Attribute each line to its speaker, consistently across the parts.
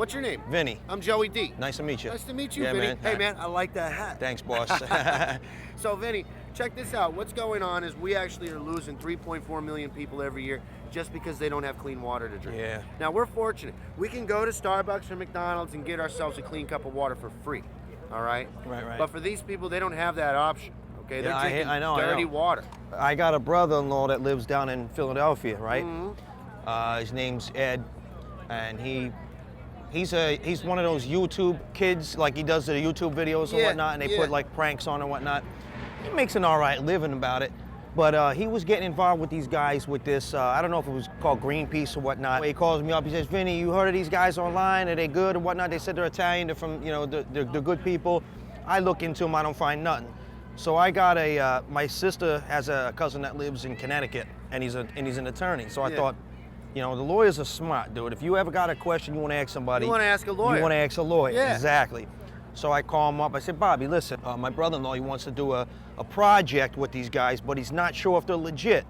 Speaker 1: What's your name?
Speaker 2: Vinny.
Speaker 1: I'm Joey D.
Speaker 2: Nice to meet you.
Speaker 1: Nice to meet you,
Speaker 2: Yeah,
Speaker 1: Vinny.
Speaker 2: man.
Speaker 1: Hey, man, I like that hat.
Speaker 2: Thanks, boss.
Speaker 1: So, Vinny, check this out. What's going on is we actually are losing 3.4 million people every year just because they don't have clean water to drink.
Speaker 2: Yeah.
Speaker 1: Now, we're fortunate. We can go to Starbucks or McDonald's and get ourselves a clean cup of water for free, all right?
Speaker 2: Right.
Speaker 1: But for these people, they don't have that option, okay? They're
Speaker 2: Yeah,
Speaker 1: drinking
Speaker 2: I know.
Speaker 1: dirty water.
Speaker 2: I got a brother-in-law that lives down in Philadelphia, right?
Speaker 1: Mm-hmm.
Speaker 2: His name's Ed, and he's one of those YouTube kids, like he does the YouTube videos and whatnot, and they put like pranks on and whatnot. He makes an all right living about it, but he was getting involved with these guys with this, I don't know if it was called Greenpeace or whatnot. He calls me up, he says, Vinny, you heard of these guys online? Are they good or whatnot? They said they're Italian, they're from, you know, they're good people. I look into them, I don't find nothing. So I got my sister has a cousin that lives in Connecticut, and he's an attorney. So I thought, you know, the lawyers are smart, dude. If you ever got a question you want to ask somebody,
Speaker 1: You want to ask a lawyer.
Speaker 2: You want to ask a lawyer,
Speaker 1: Yeah.
Speaker 2: exactly. So I call him up. I said, Bobby, listen, my brother-in-law, he wants to do a project with these guys, but he's not sure if they're legit.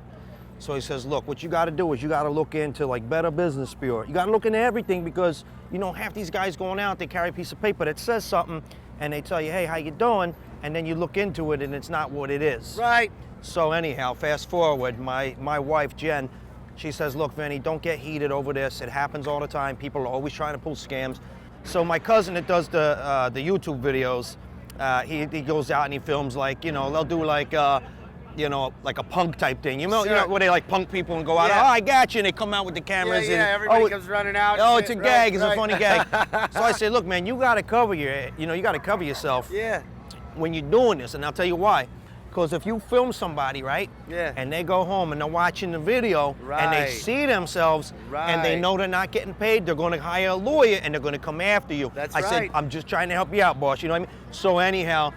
Speaker 2: So he says, look, what you got to do is you got to look into like Better Business Bureau. You got to look into everything because, you know, half these guys going out, they carry a piece of paper that says something, and they tell you, hey, how you doing? And then you look into it, and it's not what it is.
Speaker 1: Right.
Speaker 2: So anyhow, fast forward, my wife, Jen, she says, look, Vinny, don't get heated over this. It happens all the time. People are always trying to pull scams. So my cousin that does the YouTube videos, he goes out and he films like, you know, they'll do like, you know, like a punk type thing. You know, where they like punk people and go out, oh, I got you, and they come out with the cameras.
Speaker 1: Yeah,
Speaker 2: and,
Speaker 1: everybody comes running out.
Speaker 2: Oh, it's a gag, it's a funny gag. So I say, look, man, you got to cover you got to cover yourself when you're doing this, and I'll tell you why. Because if you film somebody, right, and they go home and they're watching the video and they see themselves and they know they're not getting paid, they're going to hire a lawyer and they're going to come after you. I said, I'm just trying to help you out, boss. You know what I mean? So anyhow,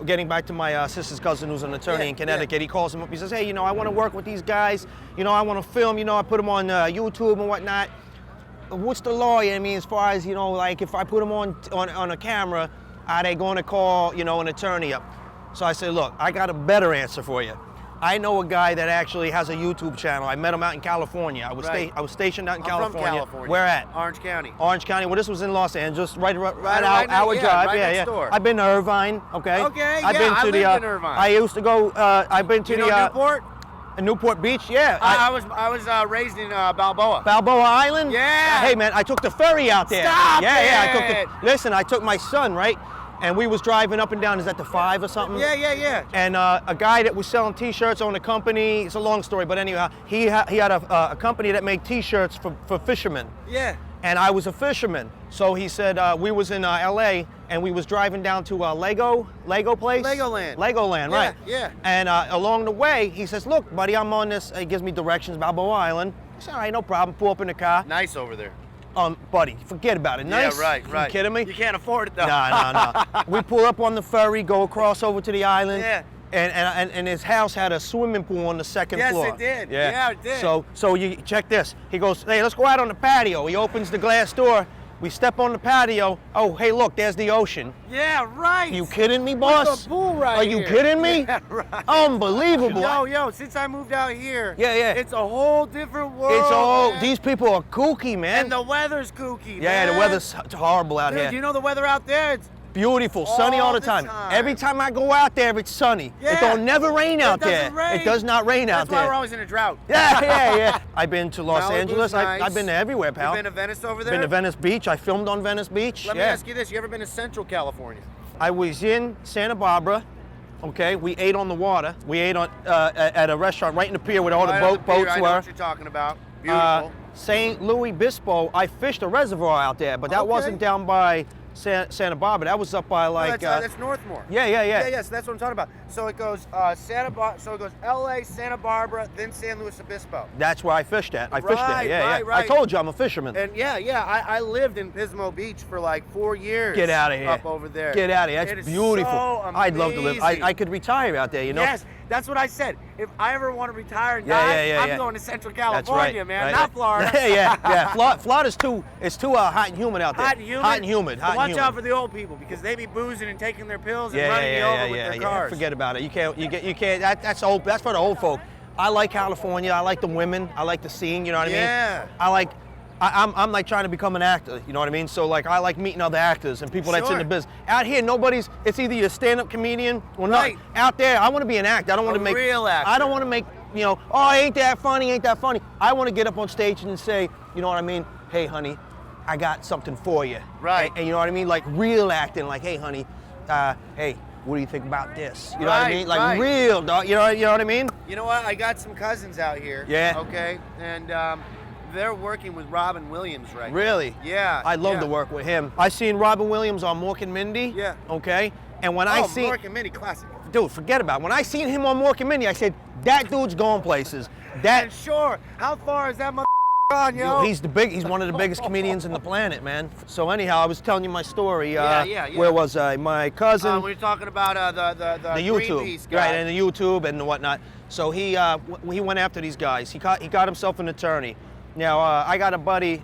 Speaker 2: getting back to my sister's cousin who's an attorney in Connecticut, he calls him up. He says, hey, you know, I want to work with these guys. You know, I want to film. You know, I put them on YouTube and whatnot. What's the law? I mean, as far as, you know, like if I put them on a camera, are they going to call, you know, an attorney up? So I said, look, I got a better answer for you. I know a guy that actually has a YouTube channel. I met him out in California. I was stationed out in California.
Speaker 1: From California.
Speaker 2: Where at?
Speaker 1: Orange County.
Speaker 2: Orange County. Well, this was in Los Angeles, right our drive.
Speaker 1: Right next door.
Speaker 2: I've been to Irvine. Okay.
Speaker 1: Okay.
Speaker 2: I've been to
Speaker 1: I lived in Irvine.
Speaker 2: I used to go. I've been to
Speaker 1: Newport.
Speaker 2: Newport Beach. Yeah.
Speaker 1: I was raised in Balboa.
Speaker 2: Balboa Island.
Speaker 1: Yeah.
Speaker 2: Hey man, I took the ferry out there.
Speaker 1: Stop
Speaker 2: it. Listen, I took my son, right? And we was driving up and down, is that the 5 or something?
Speaker 1: Yeah.
Speaker 2: And a guy that was selling t-shirts on a company, it's a long story, but anyhow, he had a company that made t-shirts for fishermen.
Speaker 1: Yeah.
Speaker 2: And I was a fisherman. So he said, we was in LA and we was driving down to Lego place? Legoland, right.
Speaker 1: Yeah.
Speaker 2: And along the way, he says, look, buddy, I'm on this, he gives me directions, Balboa Island. I said, all right, no problem, pull up in the car.
Speaker 1: Nice over there.
Speaker 2: Buddy, forget about it. Nice?
Speaker 1: Yeah, right.
Speaker 2: You kidding me?
Speaker 1: You can't afford it though.
Speaker 2: No. We pull up on the ferry, go across over to the island.
Speaker 1: Yeah.
Speaker 2: And his house had a swimming pool on the second floor.
Speaker 1: Yes, it did. Yeah, it did.
Speaker 2: So you check this. He goes, hey, let's go out on the patio. He opens the glass door. We step on the patio. Oh, hey, look, there's the ocean.
Speaker 1: Yeah, right.
Speaker 2: You kidding me, boss?
Speaker 1: There's a pool right
Speaker 2: Are
Speaker 1: here.
Speaker 2: you kidding me?
Speaker 1: Yeah, right.
Speaker 2: Unbelievable.
Speaker 1: Yo, since I moved out here,
Speaker 2: yeah,
Speaker 1: it's a whole different world. Man.
Speaker 2: These people are kooky, man.
Speaker 1: And the weather's kooky,
Speaker 2: Yeah,
Speaker 1: man.
Speaker 2: the weather's horrible out here.
Speaker 1: You know the weather out there? It's
Speaker 2: beautiful, sunny all the time. Every time I go out there, it's sunny.
Speaker 1: Yeah.
Speaker 2: It don't never rain out there.
Speaker 1: Rain.
Speaker 2: It does not rain out there.
Speaker 1: That's why we're always in a drought.
Speaker 2: Yeah. I've been to Los
Speaker 1: Malibu's
Speaker 2: Angeles.
Speaker 1: nice.
Speaker 2: I've been to everywhere, pal.
Speaker 1: You've been to Venice over there?
Speaker 2: Been to Venice Beach. I filmed on Venice Beach.
Speaker 1: Let me ask you this. You ever been to Central California?
Speaker 2: I was in Santa Barbara. Okay, we ate on the water. We ate on at a restaurant right in the pier where all the boats were.
Speaker 1: I know what you're talking about. Beautiful.
Speaker 2: St. Louis Obispo, I fished a reservoir out there, but that wasn't down by Santa Barbara. That was up by like.
Speaker 1: That's Northmore.
Speaker 2: Yeah.
Speaker 1: Yeah. So that's what I'm talking about. So it goes So it goes L.A., Santa Barbara, then San Luis Obispo.
Speaker 2: That's where I fished at. I fished there. Yeah.
Speaker 1: Right.
Speaker 2: I told you I'm a fisherman.
Speaker 1: And I lived in Pismo Beach for like 4 years.
Speaker 2: Get out of here.
Speaker 1: Up over there.
Speaker 2: Get out of here. That's beautiful.
Speaker 1: So
Speaker 2: I'd love to live. I could retire out there. You know.
Speaker 1: Yes. That's what I said. If I ever want to retire and die, I'm going to Central California, man, not Florida.
Speaker 2: Yeah. Florida's too hot and humid out there.
Speaker 1: Hot and humid.
Speaker 2: Hot
Speaker 1: Watch out for the old people because they be boozing and taking their pills and running you over with their cars.
Speaker 2: Forget about it. You can't. That's old. That's for the old folk. I like California. I like the women. I like the scene. You know what I mean?
Speaker 1: Yeah.
Speaker 2: I'm like trying to become an actor, you know what I mean? So like I like meeting other actors and people that's in the business. Out here, it's either you're a stand-up comedian or not. Out there, I want to be an actor. I don't want to make
Speaker 1: real actor.
Speaker 2: I don't want to make, you know, oh, ain't that funny, ain't that funny. I want to get up on stage and say, you know what I mean? Hey, honey, I got something for you.
Speaker 1: Right.
Speaker 2: And you know what I mean? Like real acting, like, hey, honey, hey, what do you think about this? You know what I mean? Like real, dog. You know what I mean?
Speaker 1: You know what? I got some cousins out here.
Speaker 2: Yeah.
Speaker 1: Okay. And they're working with Robin Williams right
Speaker 2: Really?
Speaker 1: now. Yeah.
Speaker 2: I'd love to work with him. I seen Robin Williams on Mork and Mindy.
Speaker 1: Yeah.
Speaker 2: Okay. And when I seen
Speaker 1: Mork and Mindy, classic.
Speaker 2: Dude, forget about it. When I seen him on Mork and Mindy, I said, that dude's going places. That
Speaker 1: And sure. How far is that on, yo?
Speaker 2: He's one of the biggest comedians in the planet, man. So anyhow, I was telling you my story.
Speaker 1: Yeah.
Speaker 2: Where was I? My cousin.
Speaker 1: We were talking about the
Speaker 2: YouTube,
Speaker 1: Greenpeace guy.
Speaker 2: right? And the YouTube and whatnot. So he went after these guys. He got himself an attorney. Now I got a buddy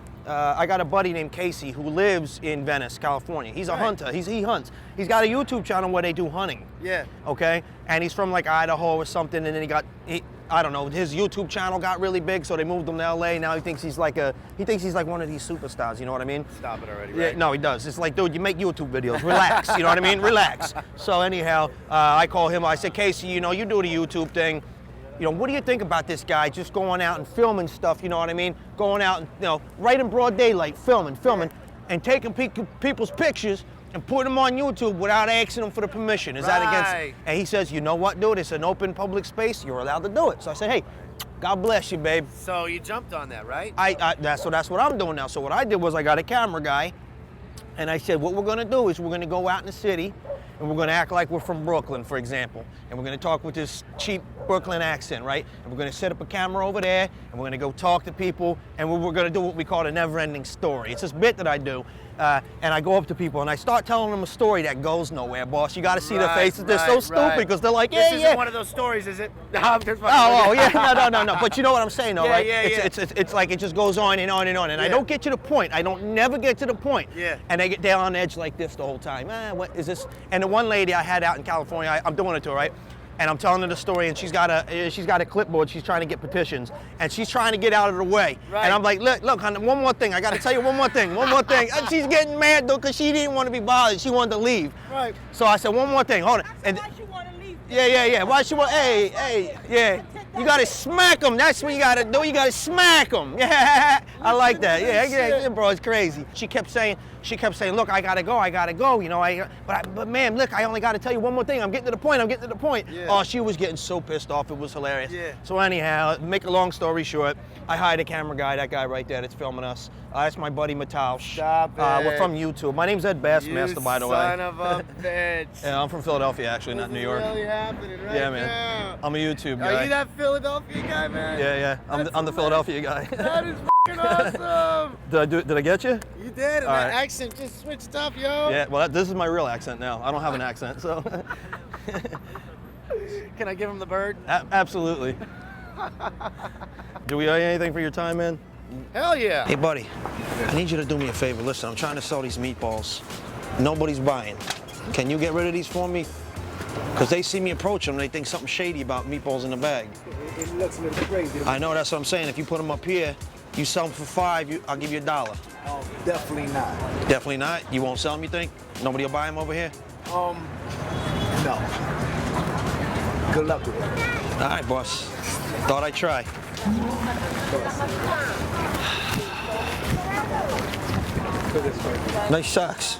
Speaker 2: named Casey who lives in Venice, California. He's a hunter. He hunts. He's got a YouTube channel where they do hunting.
Speaker 1: Yeah.
Speaker 2: Okay. And he's from like Idaho or something. And then I don't know, his YouTube channel got really big, so they moved him to LA. Now he thinks he's like one of these superstars, you know what I mean?
Speaker 1: Stop it already,
Speaker 2: Yeah,
Speaker 1: right?
Speaker 2: no, he does. It's like, dude, you make YouTube videos, relax, you know what I mean? Relax. So anyhow, I call him, I said, Casey, you know, you do the YouTube thing. You know, what do you think about this guy just going out and filming stuff, you know what I mean? Going out and, you know, right in broad daylight, filming, and taking people's pictures and putting them on YouTube without asking them for the permission. Is that against? And he says, you know what, dude? It's an open public space. You're allowed to do it. So I said, hey, God bless you, babe.
Speaker 1: So you jumped on that, right?
Speaker 2: That's what I'm doing now. So what I did was I got a camera guy, and I said, what we're gonna do is we're gonna go out in the city, and we're gonna act like we're from Brooklyn, for example. And we're gonna talk with this cheap Brooklyn accent, right? And we're gonna set up a camera over there, and we're gonna go talk to people, and we're gonna do what we call a never-ending story. It's this bit that I do. And I go up to people and I start telling them a story that goes nowhere, boss. You got to see their faces. They're so stupid because they're like,
Speaker 1: This isn't one of those stories, is it?
Speaker 2: Yeah. No. But you know what I'm saying, though, right? It's like it just goes on and on and on. And I don't get to the point. I don't never get to the point.
Speaker 1: Yeah.
Speaker 2: And they're on edge like this the whole time. What is this? And the one lady I had out in California, I'm doing it to her, right? And I'm telling her the story, and she's got a clipboard. She's trying to get petitions, and she's trying to get out of the way.
Speaker 1: Right.
Speaker 2: And I'm like, look, honey, one more thing. I got to tell you one more thing. And she's getting mad though, because she didn't want to be bothered. She wanted to leave.
Speaker 1: Right.
Speaker 2: So I said, one more thing. Hold on. And
Speaker 3: Why she want to leave?
Speaker 2: yeah. Why she want? Hey, yeah. You got to smack them. That's what you got to do. You got to smack them. Yeah, I like that. Yeah, bro, it's crazy. She kept saying, look, I gotta go. You know, but ma'am, look, I only got to tell you one more thing. I'm getting to the point.
Speaker 1: Yeah.
Speaker 2: Oh, she was getting so pissed off. It was hilarious.
Speaker 1: Yeah.
Speaker 2: So anyhow, make a long story short, I hired a camera guy. That guy right there that's filming us. That's my buddy Mataush.
Speaker 1: Stop it.
Speaker 2: We're from YouTube. My name's Ed Bassmaster, by the way.
Speaker 1: Son of a bitch.
Speaker 2: Yeah, I'm from Philadelphia, actually, not New York.
Speaker 1: This is really happening right
Speaker 2: Yeah, man.
Speaker 1: now.
Speaker 2: I'm a YouTube guy.
Speaker 1: Are you that Philadelphia guy, man?
Speaker 2: Yeah. I'm the Philadelphia guy.
Speaker 1: That is fucking awesome.
Speaker 2: Did I get you?
Speaker 1: You did, and
Speaker 2: All
Speaker 1: that
Speaker 2: right.
Speaker 1: accent just switched up, yo.
Speaker 2: Yeah. Well, this is my real accent now. I don't have an accent, so.
Speaker 1: Can I give him the bird?
Speaker 2: Absolutely. Do we owe you anything for your time, man?
Speaker 1: Hell yeah.
Speaker 2: Hey, buddy. I need you to do me a favor. Listen, I'm trying to sell these meatballs. Nobody's buying. Can you get rid of these for me? Because they see me approach them, they think something shady about meatballs in the bag.
Speaker 4: It looks a little crazy.
Speaker 2: I know, that's what I'm saying. If you put them up here, you sell them for $5, I'll give you $1.
Speaker 4: Oh, definitely not.
Speaker 2: Definitely not? You won't sell them, you think? Nobody will buy them over here?
Speaker 4: No. Good luck with it.
Speaker 2: All right, boss. Thought I'd try. Nice socks.